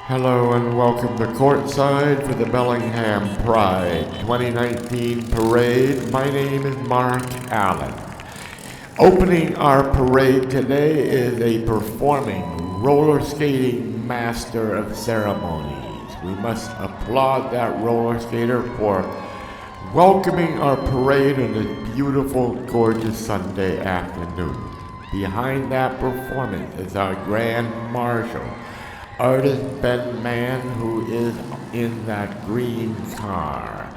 Hello and welcome to Courtside for the Bellingham Pride 2019 Parade. My name is Mark Allyn. Opening our parade today is a performing roller skating master of ceremonies. We must applaud that roller skater for welcoming our parade on this beautiful, gorgeous Sunday afternoon. Behind that performance is our Grand Marshal, Artist Ben Mann, who is in that green car.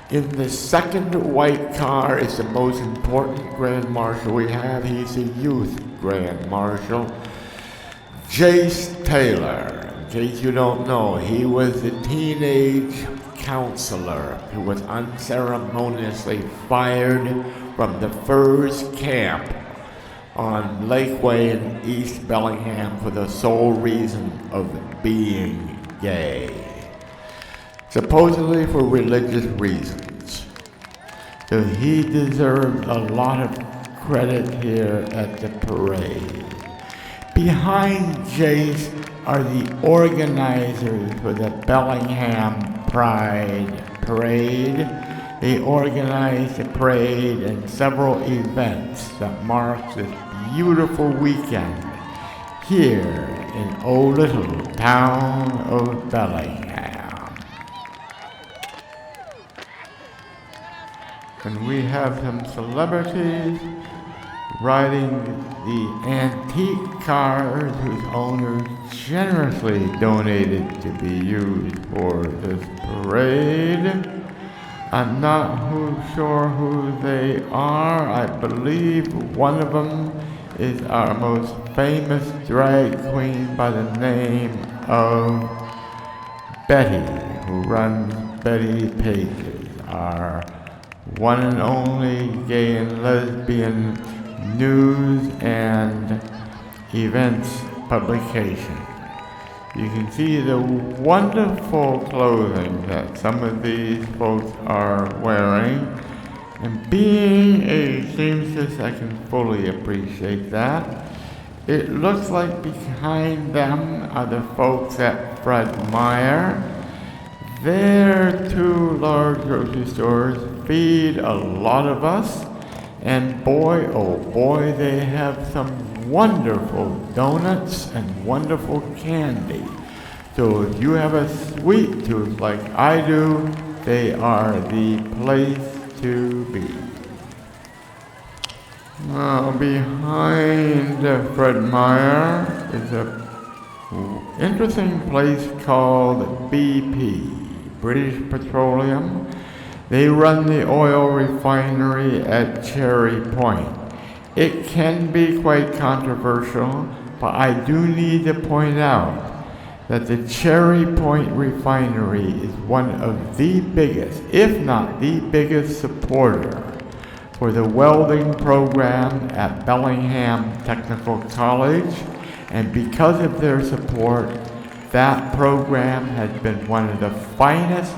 In the second white car is the most important Grand Marshal we have. He's a youth Grand Marshal, Jace Taylor. In case you don't know, he was a teenage counselor who was unceremoniously fired from the Furs camp on Lakeway in East Bellingham for the sole reason of being gay, supposedly for religious reasons. So he deserves a lot of credit here at the parade. Behind Jace are the organizers for the Bellingham Pride Parade. They organized the parade and several events that mark this beautiful weekend here in old little town of Bellingham. And we have some celebrities riding the antique cars whose owners generously donated to be used for this parade. I'm not sure who they are. I believe one of them is our most famous drag queen by the name of Betty, who runs Betty Pages, our one and only gay and lesbian news and events publication. You can see the wonderful clothing that some of these folks are wearing. And being a seamstress, I can fully appreciate that. It looks like behind them are the folks at Fred Meyer. Their two large grocery stores feed a lot of us. And boy, oh boy, they have some wonderful donuts and wonderful candy. So if you have a sweet tooth like I do, they are the place to be. Now behind Fred Meyer is an interesting place called BP, British Petroleum. They run the oil refinery at Cherry Point. It can be quite controversial, but I do need to point out that the Cherry Point refinery is one of the biggest, if not the biggest supporter for the welding program at Bellingham Technical College. And because of their support, that program has been one of the finest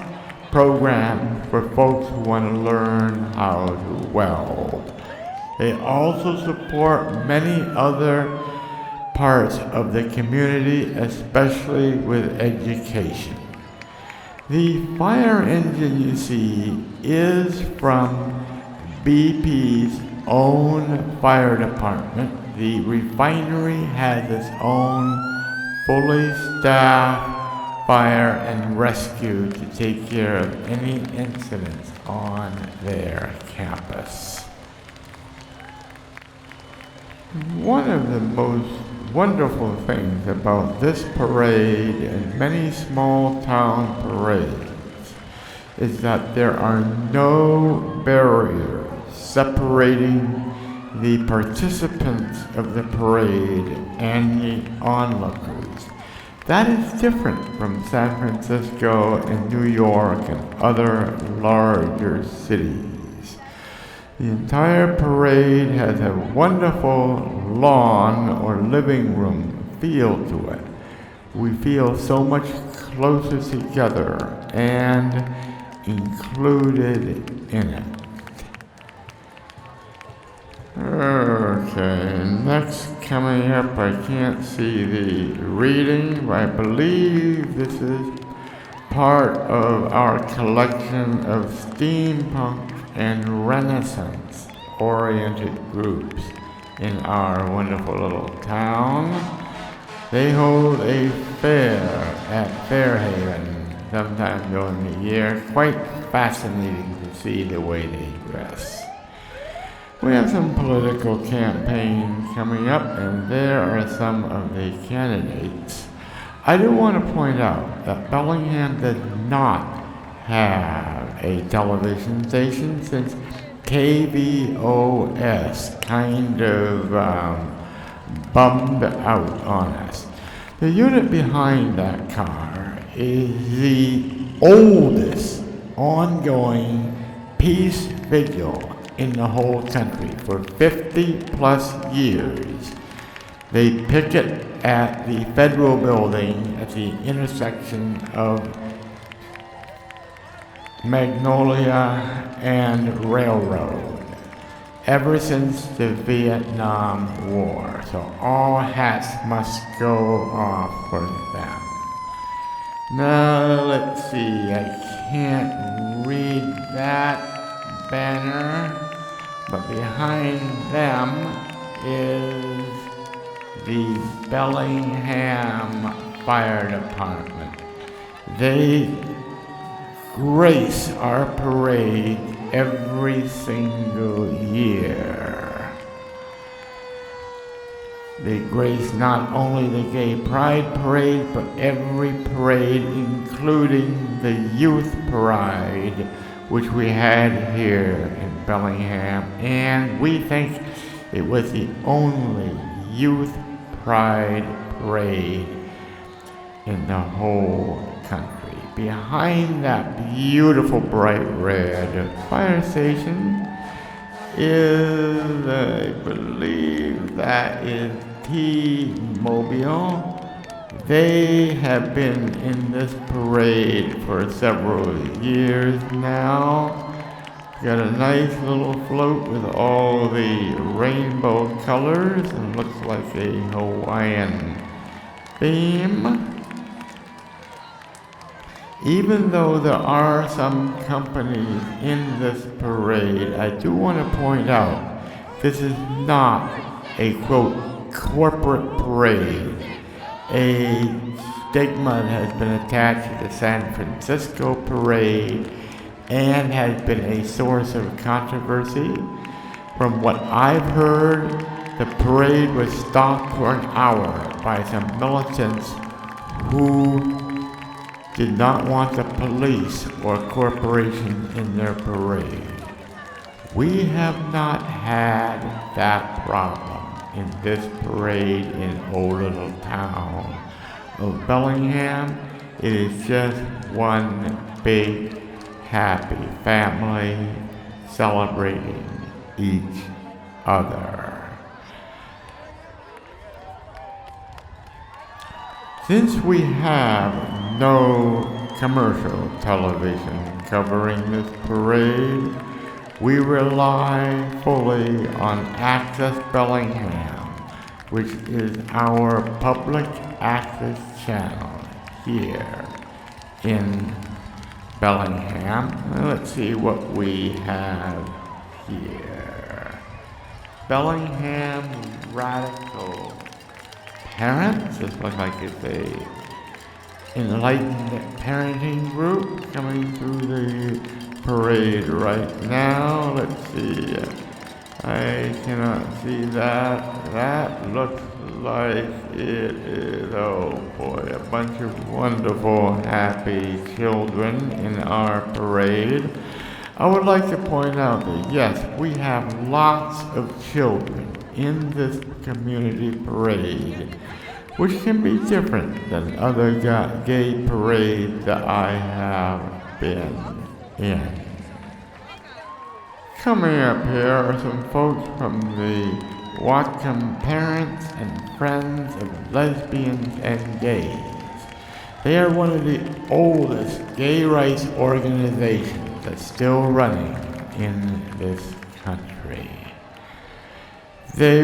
programs for folks who want to learn how to weld. They also support many other parts of the community, especially with education. The fire engine you see is from BP's own fire department. The refinery has its own fully staffed fire and rescue to take care of any incidents on their campus. One of the most wonderful things about this parade and many small town parades is that there are no barriers separating the participants of the parade and the onlookers. That is different from San Francisco and New York and other larger cities. The entire parade has a wonderful lawn or living room feel to it. We feel so much closer together and included in it. Okay, next coming up. I can't see the reading, but I believe this is part of our collection of steampunk and Renaissance-oriented groups in our wonderful little town. They hold a fair at Fairhaven sometime during the year. Quite fascinating to see the way they dress. We have some political campaigns coming up, and there are some of the candidates. I do want to point out that Bellingham does not have a television station since KVOS kind of bummed out on us. The unit behind that car is the oldest ongoing peace vigil in the whole country for 50 plus years. They picket at the federal building at the intersection of Magnolia and Railroad ever since the Vietnam War. So all hats must go off for them. Now let's see, I can't read that banner, but behind them is the Bellingham Fire Department. They grace our parade every single year. They grace not only the Gay Pride Parade, but every parade, including the Youth Parade, which we had here in Bellingham, and we think it was the only Youth Pride Parade in the whole country. Behind that beautiful bright red fire station is, I believe that is T-Mobile. They have been in this parade for several years now. Got a nice little float with all the rainbow colors and looks like a Hawaiian theme. Even though there are some companies in this parade, I do want to point out this is not a, quote, corporate parade. A stigma has been attached to the San Francisco parade and has been a source of controversy. From what I've heard, the parade was stopped for an hour by some militants who did not want the police or corporation in their parade. We have not had that problem in this parade in old little town of Bellingham. It is just one big happy family celebrating each other. Since we have no commercial television covering this parade, we rely fully on Access Bellingham, which is our public access channel here in Bellingham. Let's see what we have here. Bellingham Radical Parents. This looks like it's a enlightened parenting group coming through the parade right now. Let's see. I cannot see that. That looks like it is, oh boy, a bunch of wonderful, happy children in our parade. I would like to point out that yes, we have lots of children in this community parade, which can be different than other gay parades that I have been in. Coming up here are some folks from the Whatcom Parents and Friends of Lesbians and Gays. They are one of the oldest gay rights organizations that's still running in this country. They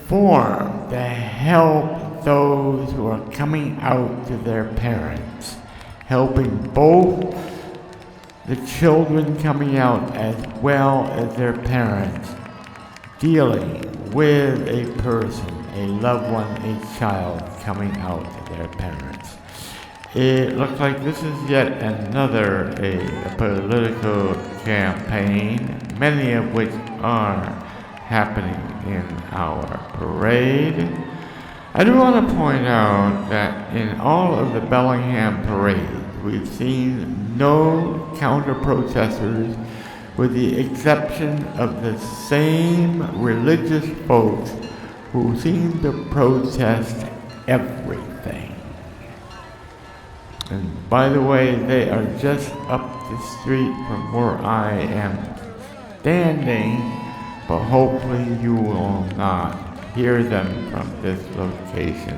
formed to help those who are coming out to their parents, helping both the children coming out as well as their parents, dealing with a person, a loved one, a child coming out to their parents. It looks like this is yet another a political campaign, many of which are happening in our parade. I do want to point out that in all of the Bellingham parades, we've seen no counter-protesters with the exception of the same religious folks who seem to protest everything. And by the way, they are just up the street from where I am standing, but hopefully you will not hear them from this location.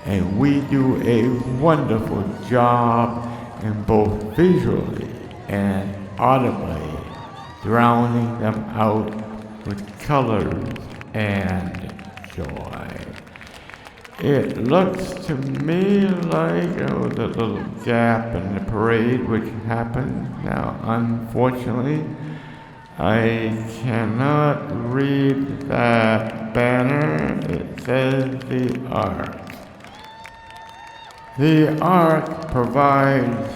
And we do a wonderful job in both visually and audibly drowning them out with colors and joy. It looks to me like the little gap in the parade which happened. Now, unfortunately, I cannot read that banner. It says the Ark. The Ark provides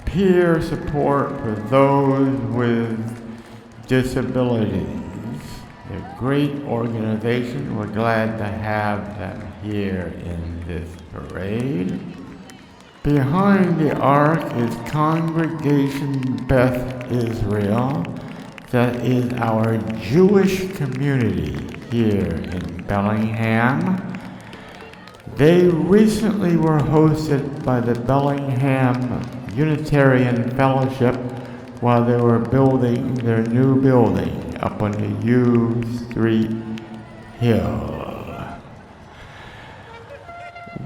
peer support for those with disabilities. They're a great organization. We're glad to have them here in this parade. Behind the Ark is Congregation Beth Israel. That is our Jewish community here in Bellingham. They recently were hosted by the Bellingham Unitarian Fellowship while they were building their new building up on the U Street Hill.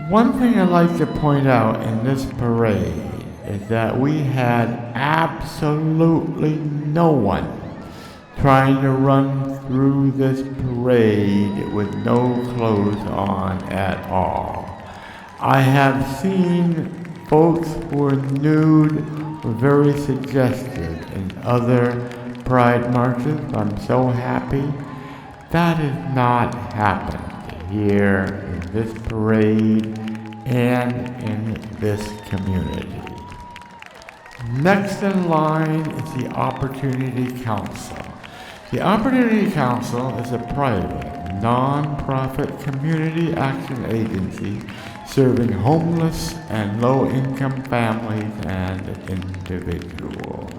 One thing I'd like to point out in this parade is that we had absolutely no one trying to run through this parade with no clothes on at all. I have seen folks who are nude were very suggestive in other pride marches. I'm so happy that has not happened here in this parade and in this community. Next in line is the Opportunity Council. The Opportunity Council is a private, non-profit community action agency serving homeless and low-income families and individuals.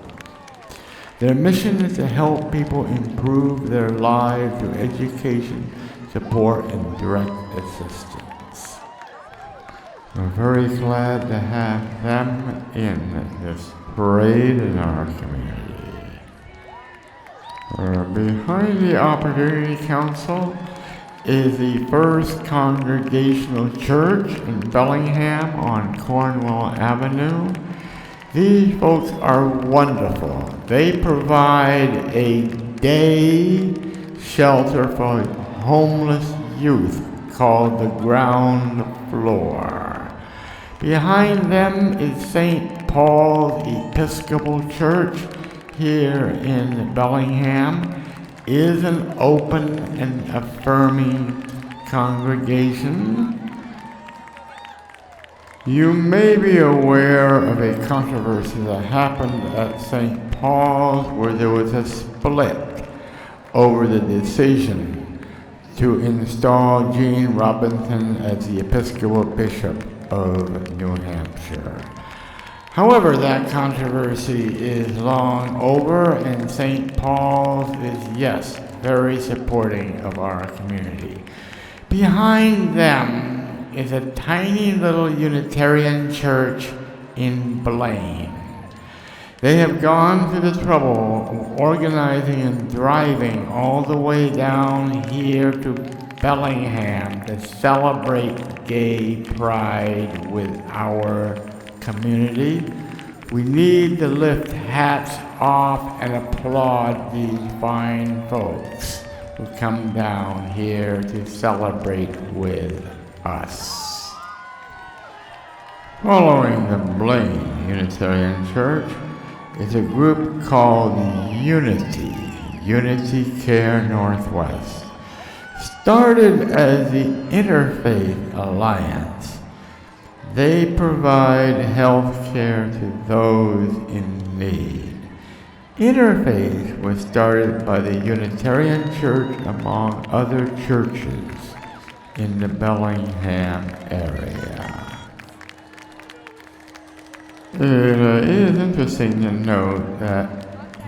Their mission is to help people improve their lives through education, support, and direct assistance. We're very glad to have them in this parade in our community. Behind the Opportunity Council is the First Congregational Church in Bellingham on Cornwall Avenue. These folks are wonderful. They provide a day shelter for homeless youth called the Ground Floor. Behind them is St. Paul's Episcopal Church here in Bellingham. Is an open and affirming congregation. You may be aware of a controversy that happened at St. Paul's where there was a split over the decision to install Gene Robinson as the Episcopal Bishop of New Hampshire. However, that controversy is long over, and St. Paul's is, yes, very supporting of our community. Behind them is a tiny little Unitarian church in Blaine. They have gone through the trouble of organizing and driving all the way down here to Bellingham to celebrate gay pride with our community. We need to lift hats off and applaud these fine folks. who come down here to celebrate with us. Following the Blaine Unitarian Church is a group called Unity Care Northwest. Started as the Interfaith Alliance, they provide health care to those in need. Interfaith was started by the Unitarian Church among other churches in the Bellingham area. It is interesting to note that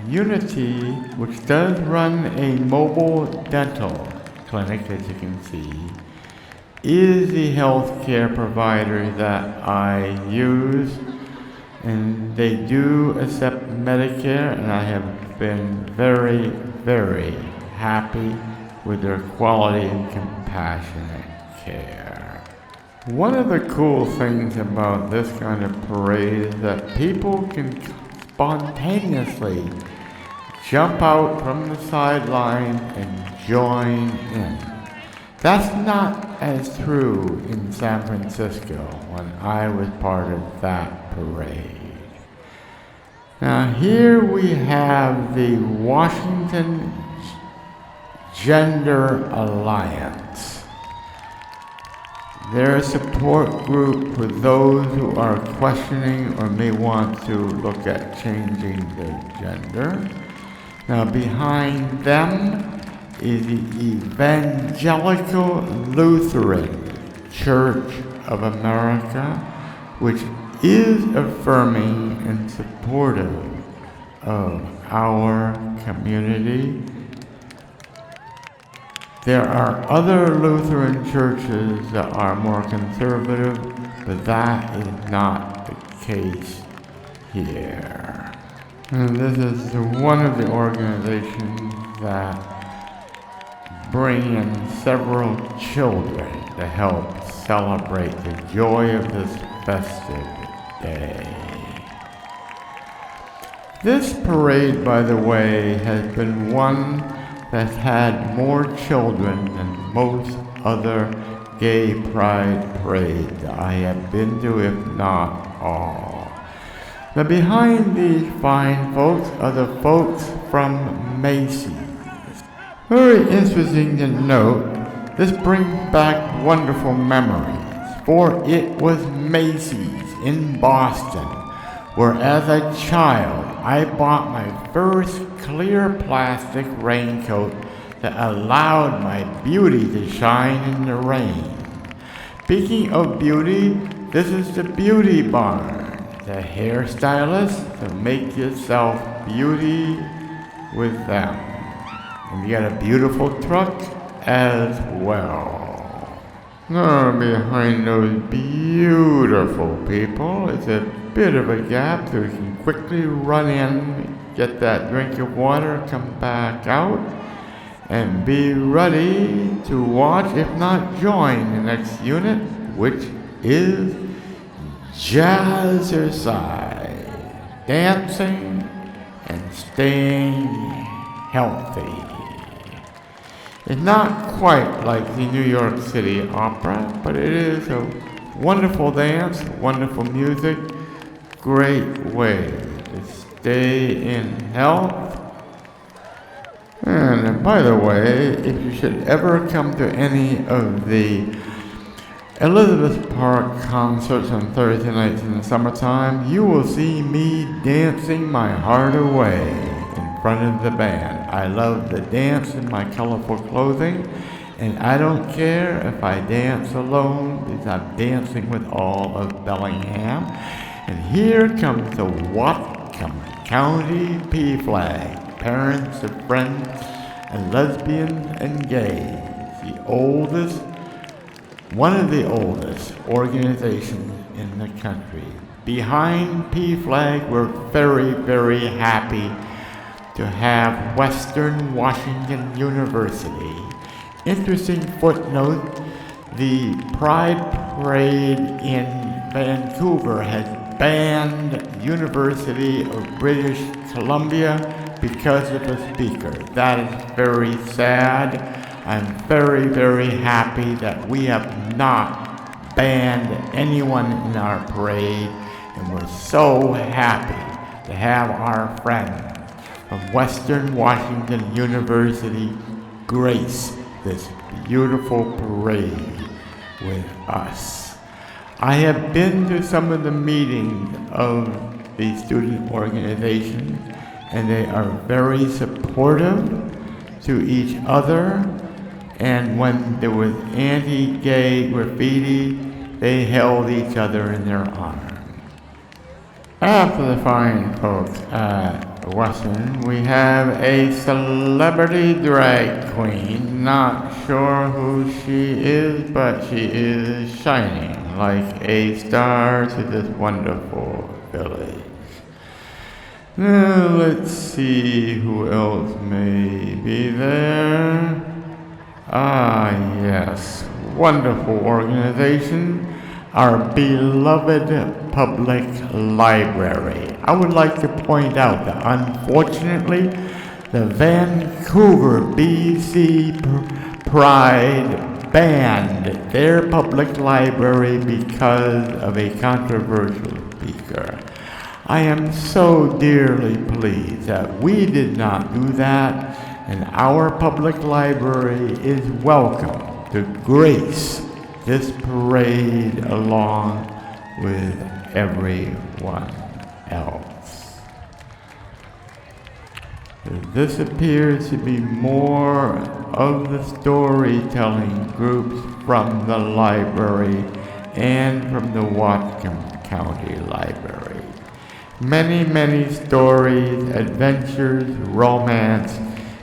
Unity, which does run a mobile dental clinic, as you can see, is the healthcare provider that I use, and they do accept Medicare, and I have been very, very happy with their quality and compassionate care. One of the cool things about this kind of parade is that people can spontaneously jump out from the sideline and join in. That's not as true in San Francisco when I was part of that parade. Now here we have the Washington Gender Alliance. They're a support group for those who are questioning or may want to look at changing their gender. Now behind them is the Evangelical Lutheran Church of America, which is affirming and supportive of our community. There are other Lutheran churches that are more conservative, but that is not the case here. And this is one of the organizations that bring in several children to help celebrate the joy of this festive day. This parade, by the way, has been one that's had more children than most other gay pride parades I have been to, if not all. Now behind these fine folks are the folks from Macy's. Very interesting to note, this brings back wonderful memories, for it was Macy's in Boston, where as a child I bought my first clear plastic raincoat that allowed my beauty to shine in the rain. Speaking of beauty, this is the Beauty Barn, the hairstylist to make yourself beauty with them. And you got a beautiful truck as well. Now behind those beautiful people is a bit of a gap so we can quickly run in, get that drink of water, come back out, and be ready to watch, if not join, the next unit, which is jazzercise, dancing and staying healthy. It's not quite like the New York City Opera, but it is a wonderful dance, wonderful music, great way to stay in health. And by the way, if you should ever come to any of the Elizabeth Park concerts on Thursday nights in the summertime, you will see me dancing my heart away in front of the band. I love to dance in my colorful clothing, and I don't care if I dance alone because I'm dancing with all of Bellingham. And here comes the Whatcom County P flag, parents of friends and lesbians and gays, one of the oldest organizations in the country. Behind P flag, we're very, very happy to have Western Washington University. Interesting footnote, the Pride Parade in Vancouver has banned University of British Columbia because of a speaker. That is very sad. I'm very, very happy that we have not banned anyone in our parade, and we're so happy to have our friends from Western Washington University grace this beautiful parade with us. I have been to some of the meetings of the student organization, and they are very supportive to each other. And when there was anti-gay graffiti, they held each other in their arms. After the fine folks at Western, we have a celebrity drag queen. Not sure who she is, but she is shining like a star to this wonderful village. Now let's see who else may be there. Ah, yes, wonderful organization, our beloved public library. I would like to point out that unfortunately, the Vancouver BC Pride banned their public library because of a controversial speaker. I am so dearly pleased that we did not do that, and our public library is welcome to grace this parade along with everyone else. This appears to be more of the storytelling groups from the library and from the Whatcom County Library. Many, many stories, adventures, romance,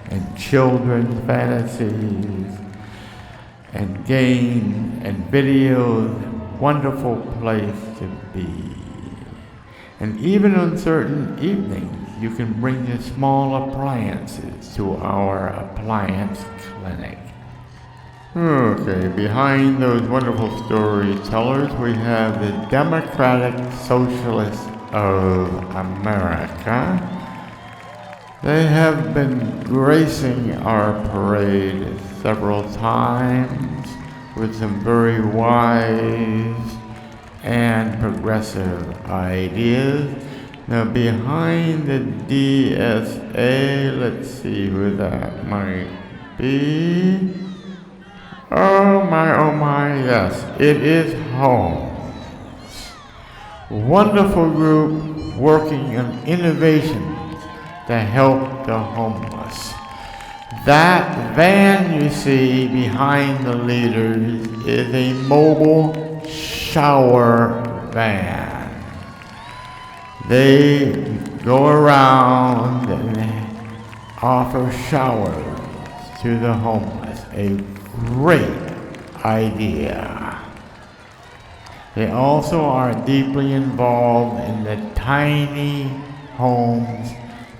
and children's fantasies, and games, and videos. Wonderful place to be. And even on certain evenings, you can bring your small appliances to our appliance clinic. Okay, behind those wonderful storytellers, we have the Democratic Socialists of America. They have been gracing our parade several times with some very wise and progressive ideas. Now behind the DSA, let's see who that might be. Oh my, yes, it is Holmes. Wonderful group working on innovations to help the homeless. That van you see behind the leaders is a mobile shower van. They go around and offer showers to the homeless. A great idea. They also are deeply involved in the tiny homes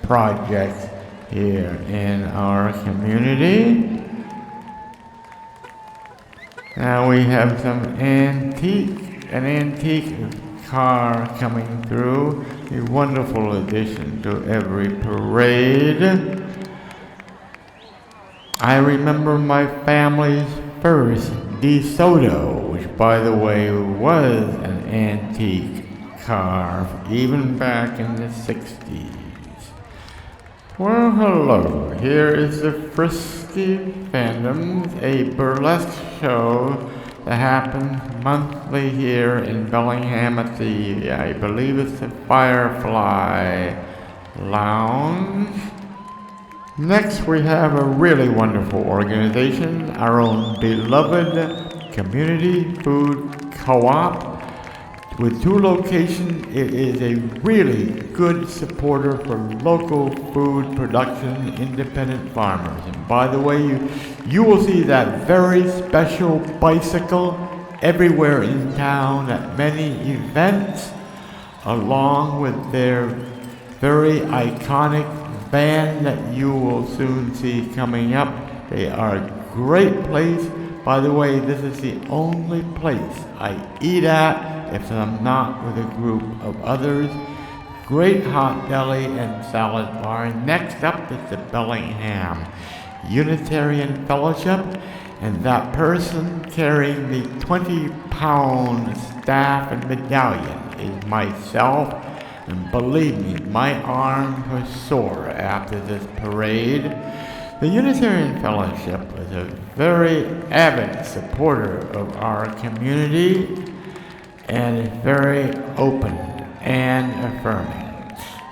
project here in our community. Now we have an antique car coming through, a wonderful addition to every parade. I remember my family's first DeSoto, which by the way was an antique car even back in the 60s. Well, hello. Here is the Frisky Fandoms, a burlesque show that happens monthly here in Bellingham at the, I believe it's the Firefly Lounge. Next, we have a really wonderful organization, our own beloved Community Food Co-op. With 2 locations, it is a really good supporter for local food production, independent farmers. And by the way, you will see that very special bicycle everywhere in town at many events, along with their very iconic van that you will soon see coming up. They are a great place. By the way, this is the only place I eat at if I'm not with a group of others. great hot deli and salad bar. Next up is the Bellingham Unitarian Fellowship, and that person carrying the 20-pound staff and medallion is myself. And believe me, my arms were sore after this parade. The Unitarian Fellowship is a very avid supporter of our community and is very open and affirming.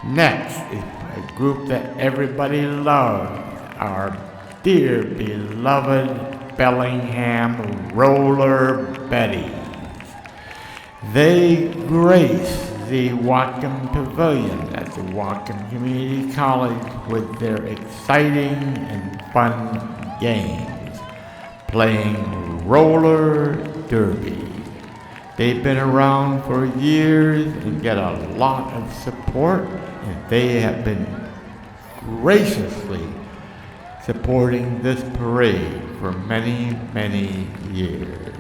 Next is a group that everybody loves, our dear beloved Bellingham Roller Betties. They grace the Whatcom Pavilion at the Whatcom Community College with their exciting and fun games, playing roller derby. They've been around for years and get a lot of support, and they have been graciously supporting this parade for many, many years.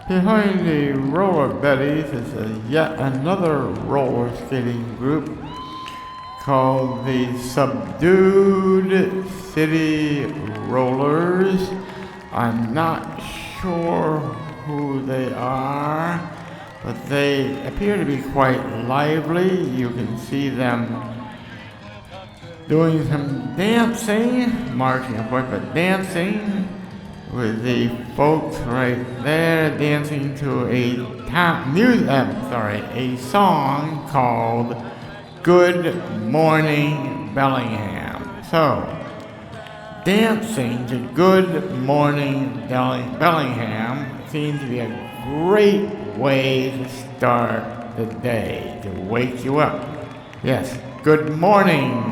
Behind the Roller Betties is yet another roller skating group called the Subdued City Rollers. I'm not sure who they are, but they appear to be quite lively. You can see them doing some dancing, marching of course, but dancing with the folks right there, dancing to a song called Good Morning Bellingham. So, dancing to Good Morning Bellingham seems to be a great way to start the day, to wake you up. Yes, good morning,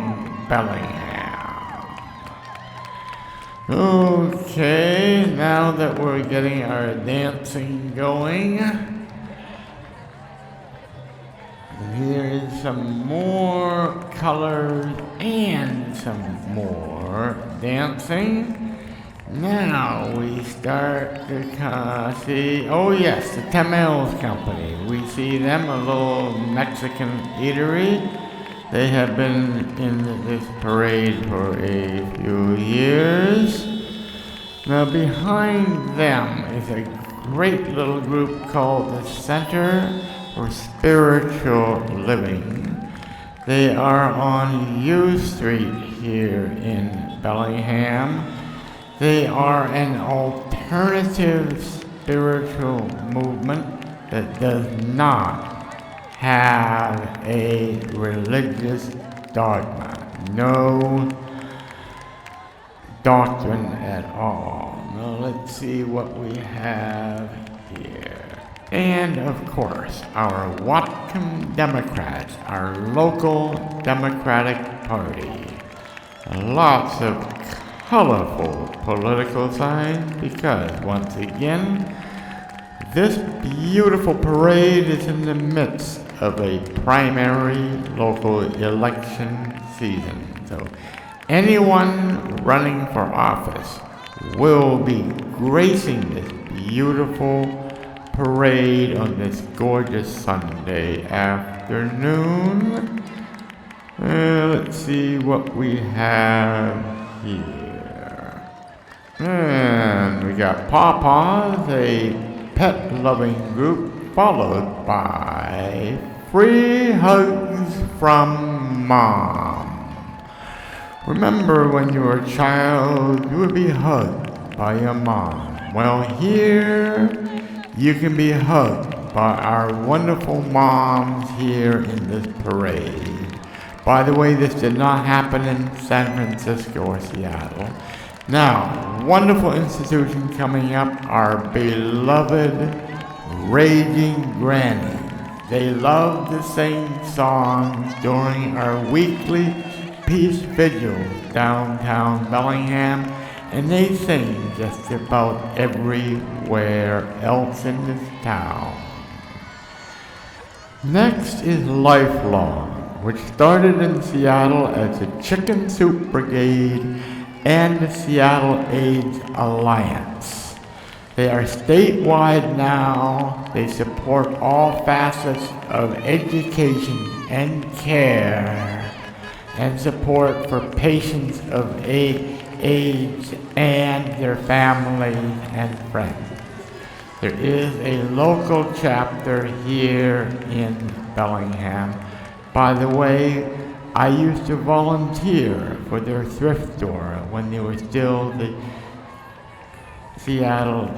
Bellingham. Okay, now that we're getting our dancing going, here is some more colors and some more dancing. Now we start to see, oh yes, the Tamales Company. We see them, a little Mexican eatery. They have been in this parade for a few years. Now behind them is a great little group called the Center for Spiritual Living. They are on U Street here in Bellingham. They are an alternative spiritual movement that does not have a religious dogma, no doctrine at all. Now let's see what we have here. And of course, our Whatcom Democrats, our local Democratic Party. Lots of colorful political signs because, once again, this beautiful parade is in the midst of a primary local election season. So anyone running for office will be gracing this beautiful parade on this gorgeous Sunday afternoon. Let's see what we have here. And we got Pawpaws, a pet-loving group, followed by Free Hugs from Mom. Remember when you were a child, you would be hugged by your mom. Well, here you can be hugged by our wonderful moms here in this parade. By the way, this did not happen in San Francisco or Seattle. Now, wonderful institution coming up, our beloved Raging Granny. They love to sing songs during our weekly peace vigils downtown Bellingham, and they sing just about everywhere else in this town. Next is Lifelong, which started in Seattle as the Chicken Soup Brigade and the Seattle AIDS Alliance. They are statewide now. They support all facets of education and care and support for patients of age and their families and friends. There is a local chapter here in Bellingham. By the way, I used to volunteer for their thrift store when they were still the Seattle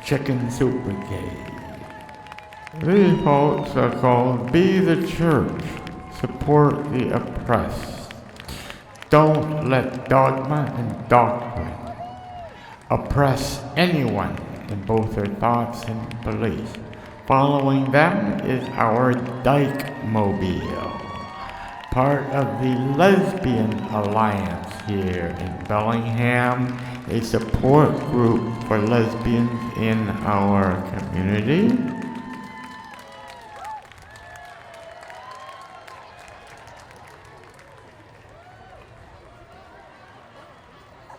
Chicken Soup Brigade. These folks are called Be the Church, Support the Oppressed. Don't let dogma and doctrine oppress anyone in both their thoughts and beliefs. Following them is our Dyke Mobile, part of the Lesbian Alliance here in Bellingham, a support group for lesbians in our community.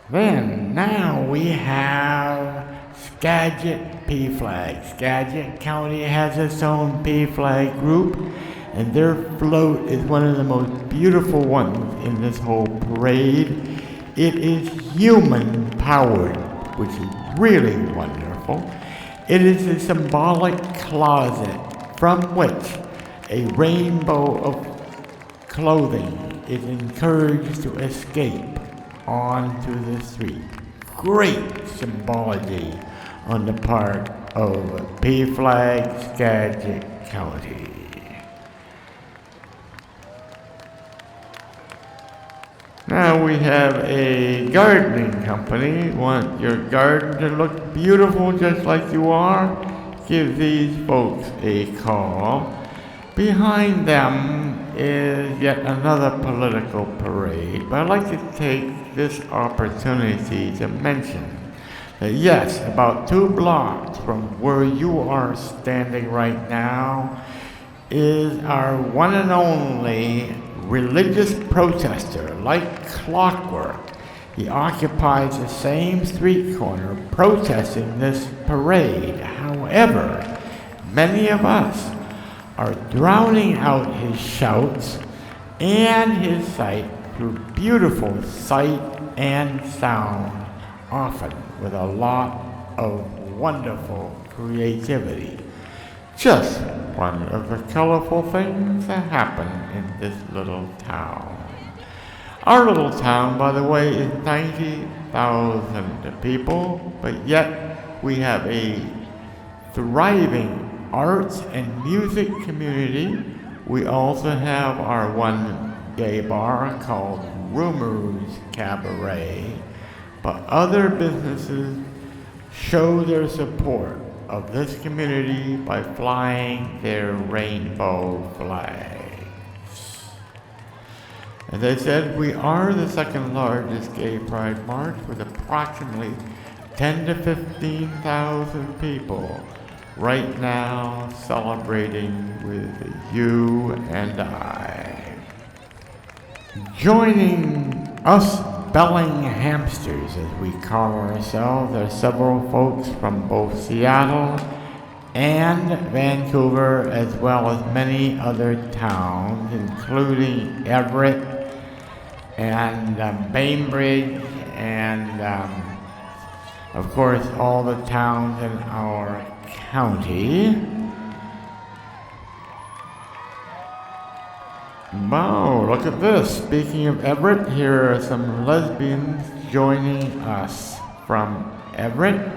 Then, now we have Skagit P-Flag. Skagit County has its own P-Flag group, and their float is one of the most beautiful ones in this whole parade. It is human-powered, which is really wonderful. It is a symbolic closet from which a rainbow of clothing is encouraged to escape onto the street. Great symbology on the part of P-Flag Skagit County. Now we have a gardening company. Want your garden to look beautiful just like you are? Give these folks a call. Behind them is yet another political parade, but I'd like to take this opportunity to mention that yes, about 2 blocks from where you are standing right now is our one and only religious protester, like clockwork. He occupies the same street corner protesting this parade. However, many of us are drowning out his shouts and his sight through beautiful sight and sound, often with a lot of wonderful creativity. Just one of the colorful things that happen in this little town. Our little town, by the way, is 90,000 people, but yet we have a thriving arts and music community. We also have our one gay bar called Rumors Cabaret, but other businesses show their support of this community by flying their rainbow flags. As I said, we are the second largest gay pride march with approximately 10 to 15,000 people right now celebrating with you and I. Joining us Bellinghamsters, as we call ourselves, are several folks from both Seattle and Vancouver, as well as many other towns, including Everett and Bainbridge, and of course all the towns in our county. Wow, look at this. Speaking of Everett, here are some lesbians joining us from Everett.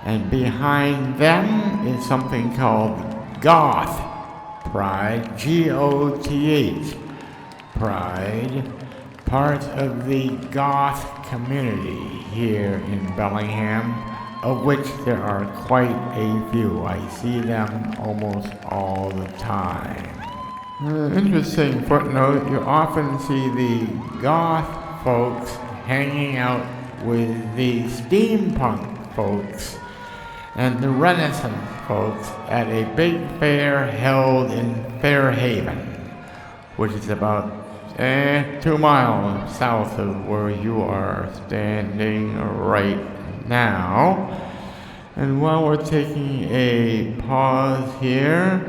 And behind them is something called Goth Pride, G-O-T-H Pride, part of the Goth community here in Bellingham, of which there are quite a few. I see them almost all the time. Interesting footnote, you often see the goth folks hanging out with the steampunk folks and the Renaissance folks at a big fair held in Fairhaven, which is about 2 miles south of where you are standing right now. And while we're taking a pause here,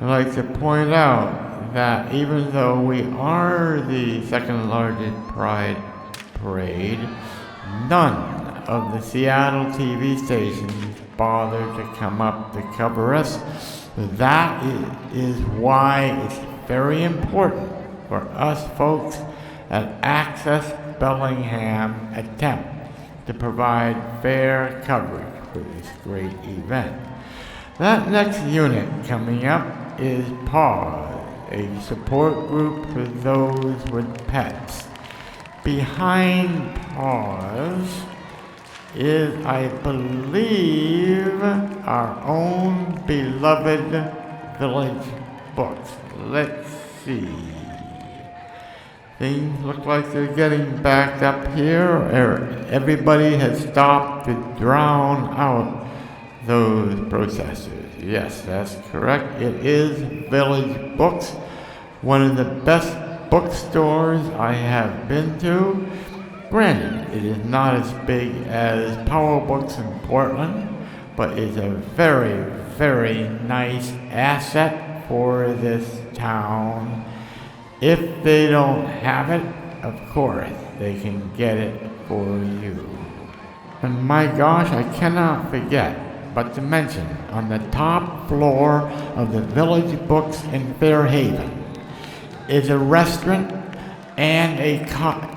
I'd like to point out that even though we are the second largest Pride Parade, none of the Seattle TV stations bothered to come up to cover us. That is why it's very important for us folks at Access Bellingham attempt to provide fair coverage for this great event. That next unit coming up is PAWS, a support group for those with pets. Behind PAWS is, I believe, our own beloved Village Books. Let's see. Things look like they're getting backed up here. Everybody has stopped to drown out those processors. Yes, that's correct. It is Village Books, one of the best bookstores I have been to. Granted, it is not as big as Power Books in Portland, but it's a very, very nice asset for this town. If they don't have it, of course, they can get it for you. And my gosh, I cannot forget but to mention, on the top floor of the Village Books in Fairhaven is a restaurant and a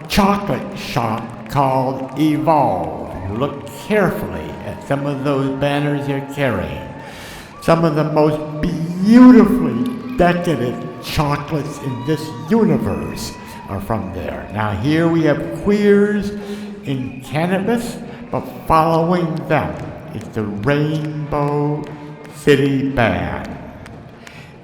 chocolate shop called Evolve. Look carefully at some of those banners they're carrying. Some of the most beautifully decadent chocolates in this universe are from there. Now here we have queers in cannabis, but following them is the Rainbow City Band.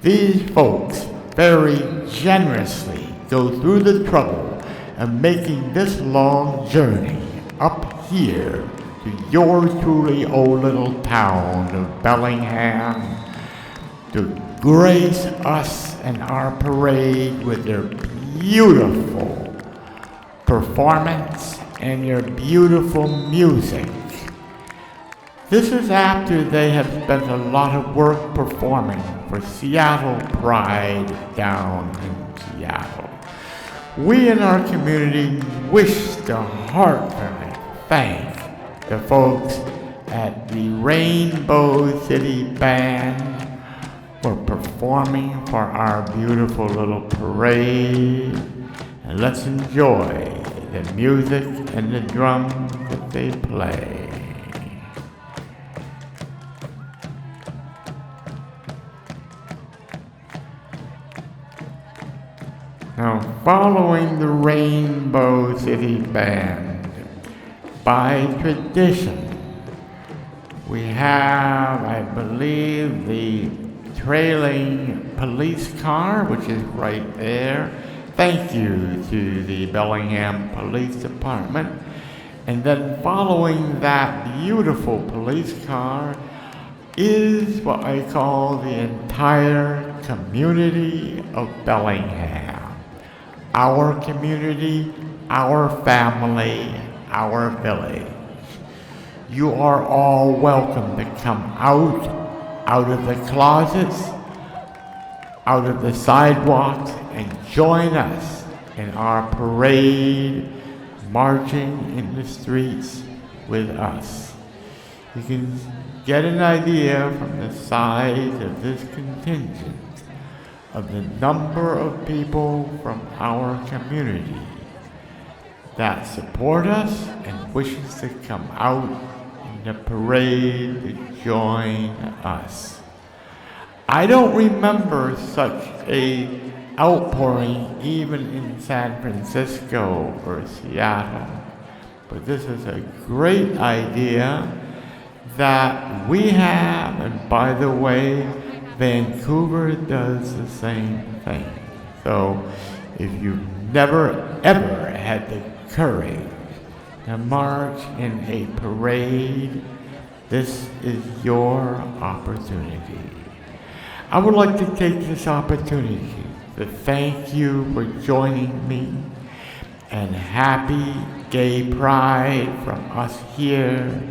These folks very generously go through the trouble of making this long journey up here to your truly old little town of Bellingham to grace us and our parade with their beautiful performance and their beautiful music. This is after they have spent a lot of work performing for Seattle Pride down in Seattle. We in our community wish to heartfully thank the folks at the Rainbow City Band for performing for our beautiful little parade. And let's enjoy the music and the drums that they play. Now, following the Rainbow City Band, by tradition, we have, I believe, the trailing police car, which is right there. Thank you to the Bellingham Police Department. And then following that beautiful police car is what I call the entire community of Bellingham. Our community, our family, our village. You are all welcome to come out of the closets, out of the sidewalks, and join us in our parade, marching in the streets with us. You can get an idea from the size of this contingent of the number of people from our community that support us and wishes to come out in the parade to join us. I don't remember such a outpouring even in San Francisco or Seattle, but this is a great idea that we have, and by the way, Vancouver does the same thing. So if you've never ever had the courage to march in a parade, this is your opportunity. I would like to take this opportunity to thank you for joining me, and happy Gay Pride from us here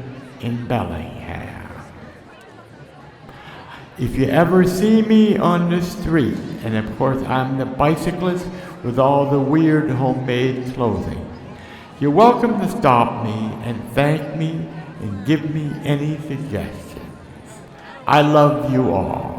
in Bellingham. If you ever see me on the street, and of course I'm the bicyclist with all the weird homemade clothing, you're welcome to stop me and thank me and give me any suggestions. I love you all.